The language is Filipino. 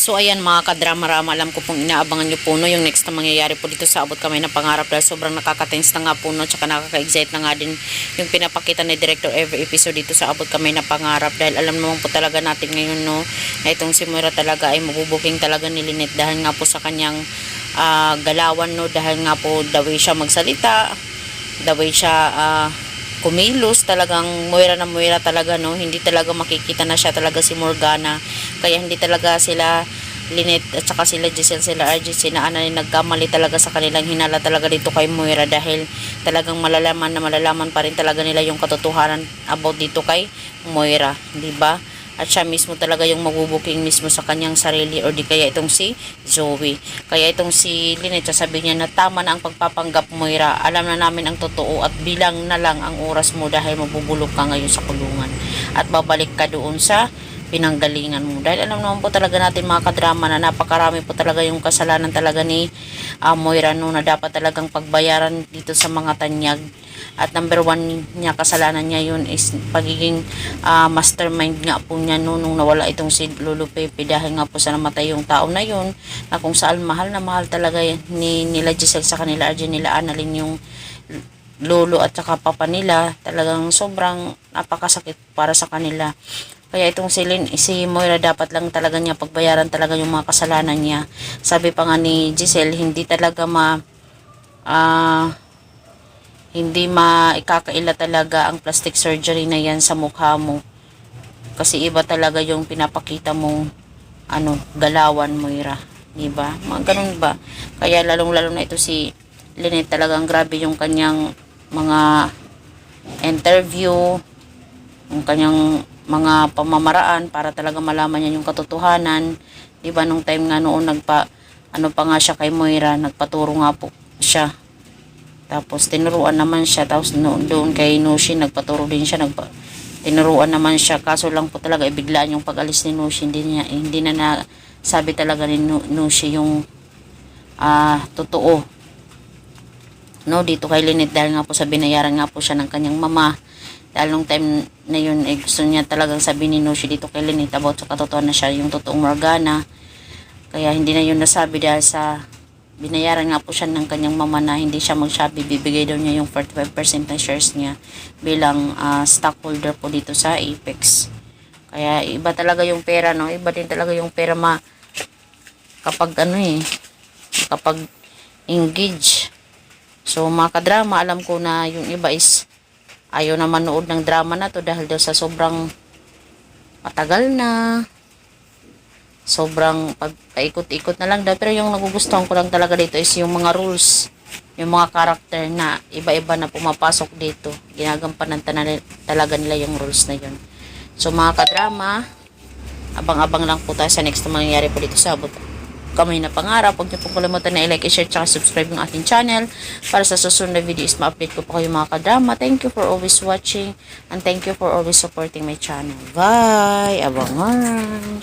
So ayan mga kadrama-rama, alam ko pong inaabangan nyo po no, yung next na mangyayari po dito sa Abot Kamay na Pangarap dahil sobrang nakaka-tense na nga po no, tsaka nakaka-excite na nga din yung pinapakita ni Director every episode dito sa Abot Kamay na Pangarap dahil alam naman po talaga natin ngayon no, na itong si Moira talaga ay mabubuking talaga ni Lynette dahil nga po sa kanyang galawan no, dahil nga po the way siya magsalita, the way siya kumilos, talagang Moira na Moira talaga no, hindi talaga makikita na siya talaga si Morgana, kaya hindi talaga sila Lynette at saka sila Giselle, sila RJ, sina Ana nagkamali talaga sa kanilang hinala talaga dito kay Moira dahil talagang malalaman pa rin talaga nila yung katotohanan about dito kay Moira, di ba? At siya mismo talaga yung mabubuking mismo sa kanyang sarili or di kaya itong si Zoe. Kaya itong si Lynette sasabi niya na tama na ang pagpapanggap Moira. Alam na namin ang totoo at bilang na lang ang oras mo dahil mabubulok ka ngayon sa kulungan. At babalik ka doon sa pinanggalingan mo. Dahil alam naman po talaga natin mga kadrama na napakarami po talaga yung kasalanan talaga ni Moira no, na dapat talagang pagbayaran dito sa mga tanyag. At number one niya, kasalanan niya yun is pagiging mastermind nga po niya no, nung nawala itong si Lolo Pepe dahil nga po sa namatay yung tao na yun na kung saan mahal na mahal talaga ni nila Giselle sa kanila Arjen nila Annalyn yung lolo at saka papa nila, talagang sobrang napakasakit para sa kanila. Kaya itong si Moira dapat lang talaga niya pagbayaran talaga yung mga kasalanan niya. Sabi pa nga ni Giselle, hindi maikakaila talaga ang plastic surgery na yan sa mukha mo. Kasi iba talaga yung pinapakita mong galawan, Moira. Diba? Mga ganun ba? Kaya lalong-lalo na ito si Lynette, talagang grabe yung kanyang mga interview, yung kanyang mga pamamaraan para talaga malaman niya yung katotohanan. Diba? Nung time nga noon, pa nga siya kay Moira, nagpaturo nga po siya. Tapos tinuruan naman siya, tapos doon kay Nushi nagpaturo din siya, tinuruan naman siya, kaso lang po talaga ibiglaan yung pag-alis ni Nushi, hindi na nasabi talaga ni Nushi yung totoo no dito kay Lynette dahil nga po sa binayaran nga po siya ng kanyang mama. Dahil nung time na yun gusto niya talagang sabi ni Nushi dito kay Lynette about sa katotohanan na siya yung totoong Morgana, kaya hindi na yun nasabi dahil sa binayaran nga po siya ng kanyang mama na hindi siya magsabi, bibigay daw niya yung 45% ng shares niya bilang stockholder po dito sa Apex. Kaya iba talaga yung pera no, iba din talaga yung pera kapag kapag engage. So mga kadrama, alam ko na yung iba is ayaw na manood ng drama na to dahil daw sa sobrang matagal na, sobrang paikot-ikot na lang daw. Pero yung nagugustuhan ko lang talaga dito is yung mga rules, yung mga karakter na iba-iba na pumapasok dito, ginagampanan talaga nila yung rules na yun. So mga kadrama, abang-abang lang po tayo sa next na mangyayari po dito sa Abot Kamay na Pangarap. Huwag niyo pong kalimutan na i-like, i-share, tsaka subscribe yung aking channel para sa susunod na video is ma-update ko po kayo mga kadrama. Thank you for always watching and thank you for always supporting my channel. Bye! Abangan!